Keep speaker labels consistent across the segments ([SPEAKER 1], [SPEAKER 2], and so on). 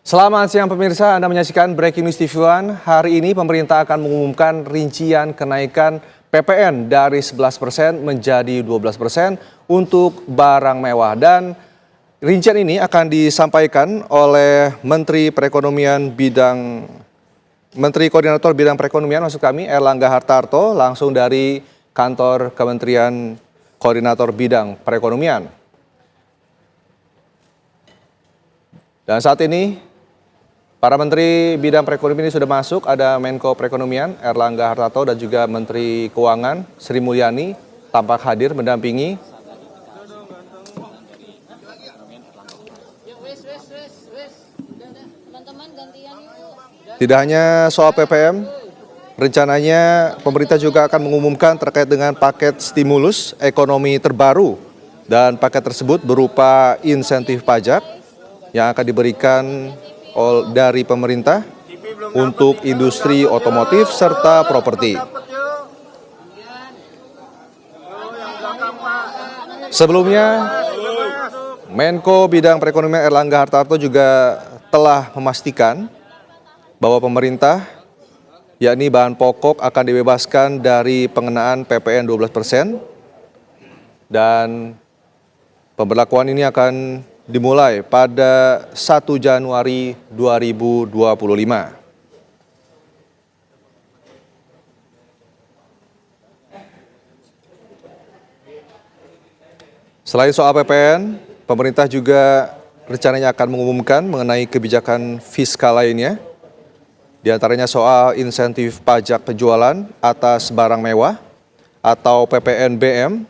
[SPEAKER 1] Selamat siang pemirsa, Anda menyaksikan Breaking News TV One. Hari ini pemerintah akan mengumumkan rincian kenaikan PPN dari 11% menjadi 12% untuk barang mewah. Dan rincian ini akan disampaikan oleh Menteri Koordinator Bidang Perekonomian maksud kami Erlangga Hartarto langsung dari kantor Kementerian Koordinator Bidang Perekonomian. Dan saat ini para Menteri Bidang Perekonomian ini sudah masuk, ada Menko Perekonomian Erlangga Hartarto dan juga Menteri Keuangan Sri Mulyani tampak hadir mendampingi. Tidak hanya soal PPM, rencananya pemerintah juga akan mengumumkan terkait dengan paket stimulus ekonomi terbaru dan paket tersebut berupa insentif pajak yang akan diberikan dari pemerintah untuk industri otomotif serta properti. Sebelumnya, Menko Bidang Perekonomian Erlangga Hartarto juga telah memastikan bahwa pemerintah, yakni bahan pokok akan dibebaskan dari pengenaan PPN 12% dan pemberlakuan ini akan dimulai pada 1 Januari 2025. Selain soal PPN, pemerintah juga rencananya akan mengumumkan mengenai kebijakan fiskal lainnya, di antaranya soal insentif pajak penjualan atas barang mewah atau PPNBM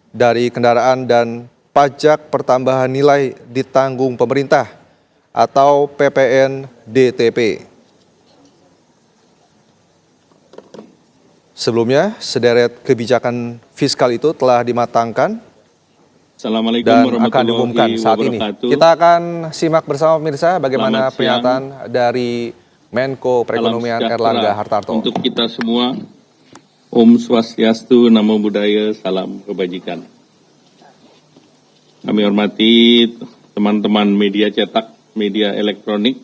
[SPEAKER 1] dari kendaraan dan pajak pertambahan nilai ditanggung pemerintah atau PPN-DTP. Sebelumnya, sederet kebijakan fiskal itu telah dimatangkan dan akan diumumkan saat ini. Kita akan simak bersama pemirsa bagaimana pernyataan dari Menko Perekonomian Erlangga Hartarto.
[SPEAKER 2] Untuk kita semua, Om Swastiastu, Namo Buddhaya, salam kebajikan. Kami hormati teman-teman media cetak, media elektronik.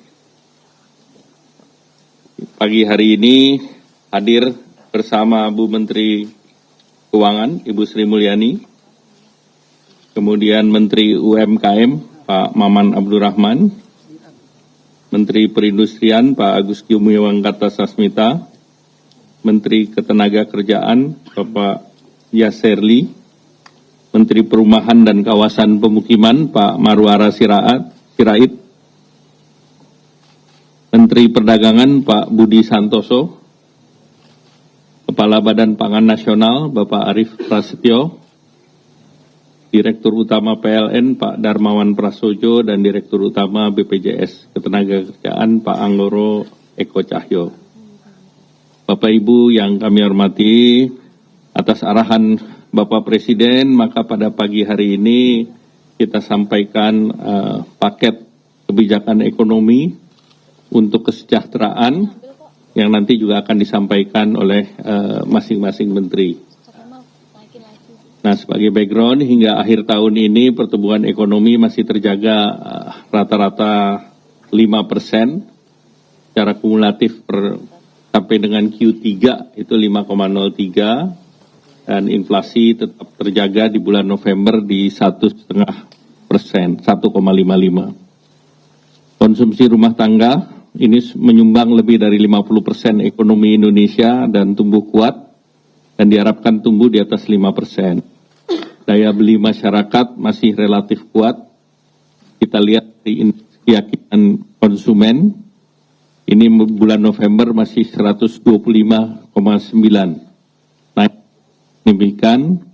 [SPEAKER 2] Pagi hari ini hadir bersama Bu Menteri Keuangan, Ibu Sri Mulyani, kemudian Menteri UMKM, Pak Maman Abdurrahman, Menteri Perindustrian, Pak Agus Gumiwang Kartasasmita, Menteri Ketenagakerjaan, Bapak Yaserli, Menteri Perumahan dan Kawasan Pemukiman, Pak Marwara Sirait, Menteri Perdagangan, Pak Budi Santoso, Kepala Badan Pangan Nasional, Bapak Arief Prasetyo, Direktur Utama PLN, Pak Darmawan Prasojo, dan Direktur Utama BPJS Ketenagakerjaan, Pak Anggoro Eko Cahyo. Bapak Ibu yang kami hormati, atas arahan Bapak Presiden, maka pada pagi hari ini kita sampaikan paket kebijakan ekonomi untuk kesejahteraan yang nanti juga akan disampaikan oleh masing-masing menteri. Nah, sebagai background, hingga akhir tahun ini pertumbuhan ekonomi masih terjaga rata-rata 5%, secara kumulatif sampai dengan Q3 itu 5,03%. Dan inflasi tetap terjaga di bulan November di 1,5%, 1,55. Konsumsi rumah tangga ini menyumbang lebih dari 50% ekonomi Indonesia dan tumbuh kuat dan diharapkan tumbuh di atas 5%. Daya beli masyarakat masih relatif kuat. Kita lihat di keyakinan konsumen, ini bulan November masih 125,9. Demikian,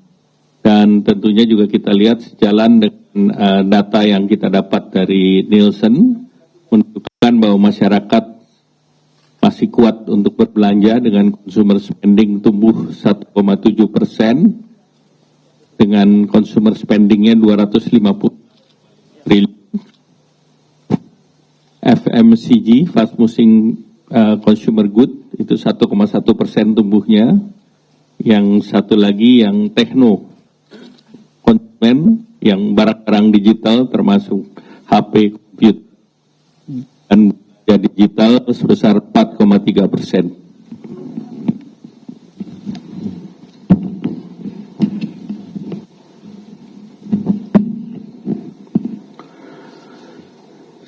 [SPEAKER 2] dan tentunya juga kita lihat sejalan dengan data yang kita dapat dari Nielsen menunjukkan bahwa masyarakat masih kuat untuk berbelanja dengan consumer spending tumbuh 1,7%, dengan consumer spendingnya 250 triliun. FMCG, fast moving consumer good, itu 1,1% tumbuhnya. Yang satu lagi yang tekno, konsumen yang barang-barang digital termasuk HP, komputer, dan belanja digital sebesar 4,3%.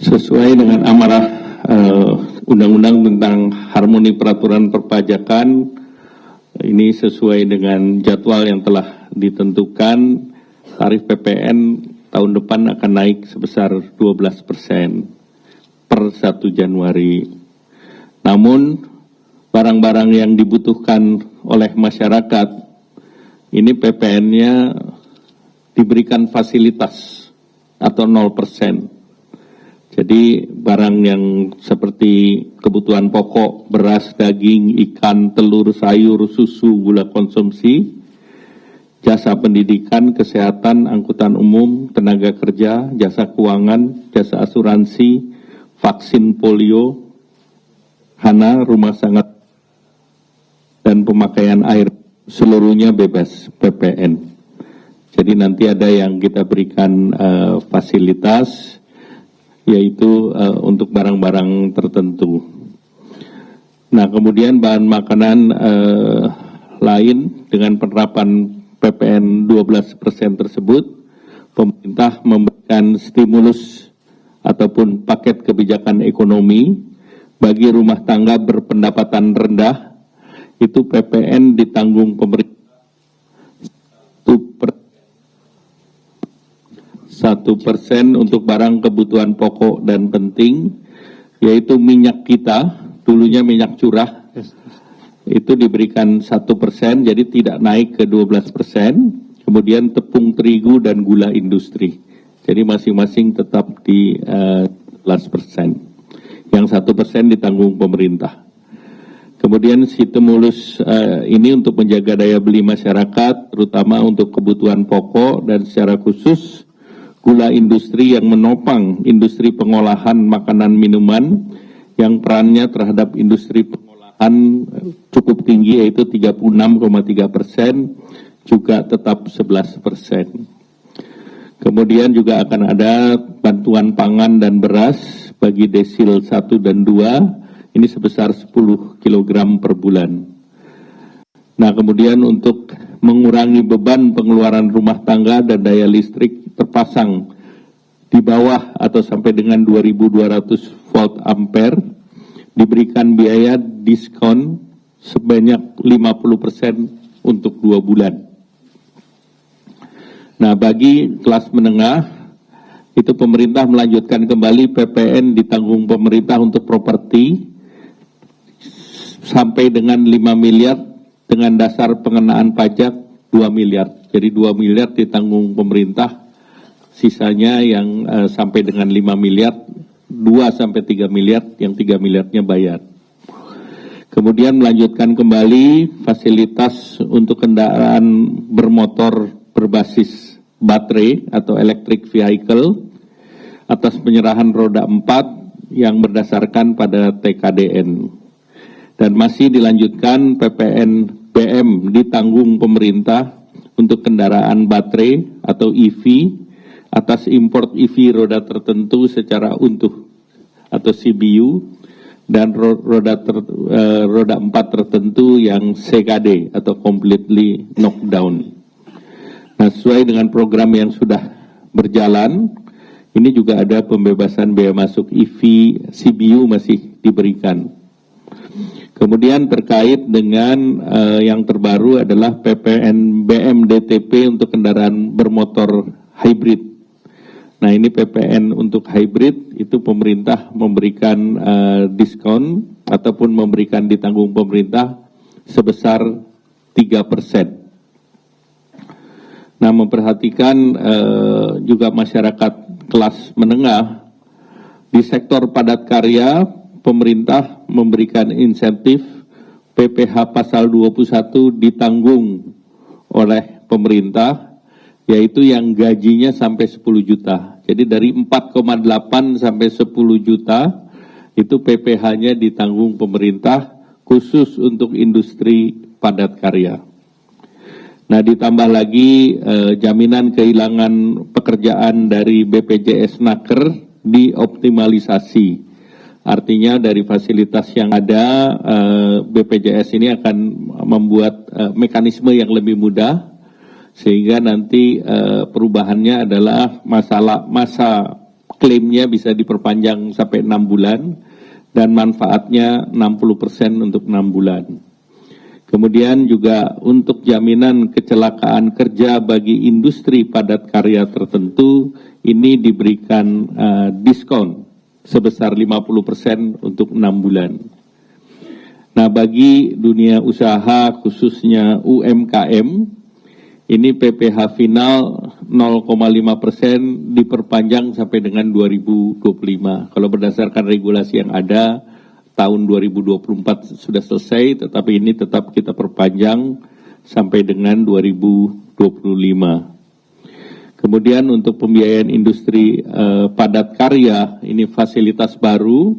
[SPEAKER 2] Sesuai dengan amanah Undang-Undang tentang Harmoni Peraturan Perpajakan, ini sesuai dengan jadwal yang telah ditentukan, tarif PPN tahun depan akan naik sebesar 12% per 1 Januari. Namun, barang-barang yang dibutuhkan oleh masyarakat, ini PPN-nya diberikan fasilitas atau 0%. Jadi barang yang seperti kebutuhan pokok, beras, daging, ikan, telur, sayur, susu, gula konsumsi, jasa pendidikan, kesehatan, angkutan umum, tenaga kerja, jasa keuangan, jasa asuransi, vaksin polio, hana, rumah sangat, dan pemakaian air, seluruhnya bebas PPN. Jadi nanti ada yang kita berikan fasilitas, yaitu untuk barang-barang tertentu. Nah, kemudian bahan makanan lain dengan penerapan PPN 12% tersebut, pemerintah memberikan stimulus ataupun paket kebijakan ekonomi bagi rumah tangga berpendapatan rendah, itu PPN ditanggung pemerintah 1% untuk barang kebutuhan pokok dan penting, yaitu minyak kita, dulunya minyak curah, itu diberikan 1%, jadi tidak naik ke 12%, kemudian tepung terigu dan gula industri, jadi masing-masing tetap di 11%, yang 1% ditanggung pemerintah. Kemudian stimulus ini untuk menjaga daya beli masyarakat, terutama untuk kebutuhan pokok dan secara khusus gula industri yang menopang industri pengolahan makanan minuman yang perannya terhadap industri pengolahan cukup tinggi, yaitu 36,3%, juga tetap 11%. Kemudian juga akan ada bantuan pangan dan beras bagi desil 1 dan 2, ini sebesar 10 kg per bulan. Nah, kemudian untuk mengurangi beban pengeluaran rumah tangga dan daya listrik terpasang di bawah atau sampai dengan 2200 volt ampere, diberikan biaya diskon sebanyak 50% untuk 2 bulan. Nah, bagi kelas menengah, itu pemerintah melanjutkan kembali PPN ditanggung pemerintah untuk properti sampai dengan 5 miliar dengan dasar pengenaan pajak 2 miliar. Jadi 2 miliar ditanggung pemerintah, sisanya yang sampai dengan 5 miliar, 2 sampai 3 miliar, yang 3 miliarnya bayar. Kemudian melanjutkan kembali fasilitas untuk kendaraan bermotor berbasis baterai atau electric vehicle atas penyerahan roda 4 yang berdasarkan pada TKDN. Dan masih dilanjutkan PPN BM ditanggung pemerintah untuk kendaraan baterai atau EV atas import EV roda tertentu secara utuh atau CBU, dan roda 4 tertentu yang CKD atau completely knockdown. Nah, sesuai dengan program yang sudah berjalan, ini juga ada pembebasan biaya masuk EV CBU masih diberikan. Kemudian terkait dengan yang terbaru adalah PPN BM DTP untuk kendaraan bermotor hybrid. Nah, ini PPN untuk hybrid itu pemerintah memberikan diskon ataupun memberikan ditanggung pemerintah sebesar 3%. Nah, memperhatikan juga masyarakat kelas menengah di sektor padat karya, pemerintah memberikan insentif PPh pasal 21 ditanggung oleh pemerintah, yaitu yang gajinya sampai 10 juta. Jadi dari 4,8 sampai 10 juta itu PPh-nya ditanggung pemerintah khusus untuk industri padat karya. Nah, ditambah lagi jaminan kehilangan pekerjaan dari BPJS Naker dioptimalisasi. Artinya dari fasilitas yang ada, BPJS ini akan membuat mekanisme yang lebih mudah, sehingga nanti perubahannya adalah masa klaimnya bisa diperpanjang sampai 6 bulan, dan manfaatnya 60% untuk 6 bulan. Kemudian juga untuk jaminan kecelakaan kerja bagi industri padat karya tertentu, ini diberikan diskon sebesar 50% untuk 6 bulan. Nah, bagi dunia usaha khususnya UMKM, ini PPh final 0,5% diperpanjang sampai dengan 2025. Kalau berdasarkan regulasi yang ada, tahun 2024 sudah selesai, tetapi ini tetap kita perpanjang sampai dengan 2025. Kemudian untuk pembiayaan industri padat karya, ini fasilitas baru,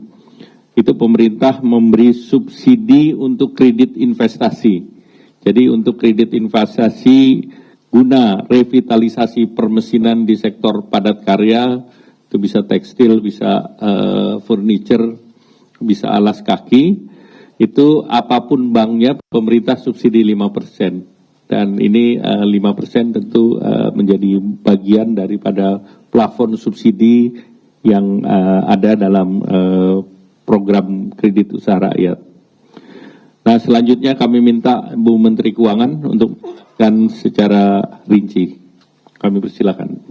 [SPEAKER 2] itu pemerintah memberi subsidi untuk kredit investasi. Jadi untuk kredit investasi guna revitalisasi permesinan di sektor padat karya, itu bisa tekstil, bisa furniture, bisa alas kaki, itu apapun banknya pemerintah subsidi 5%. Dan ini 5% tentu menjadi bagian daripada plafon subsidi yang ada dalam program kredit usaha rakyat. Nah, selanjutnya kami minta Bu Menteri Keuangan untuk kan secara rinci. Kami persilakan.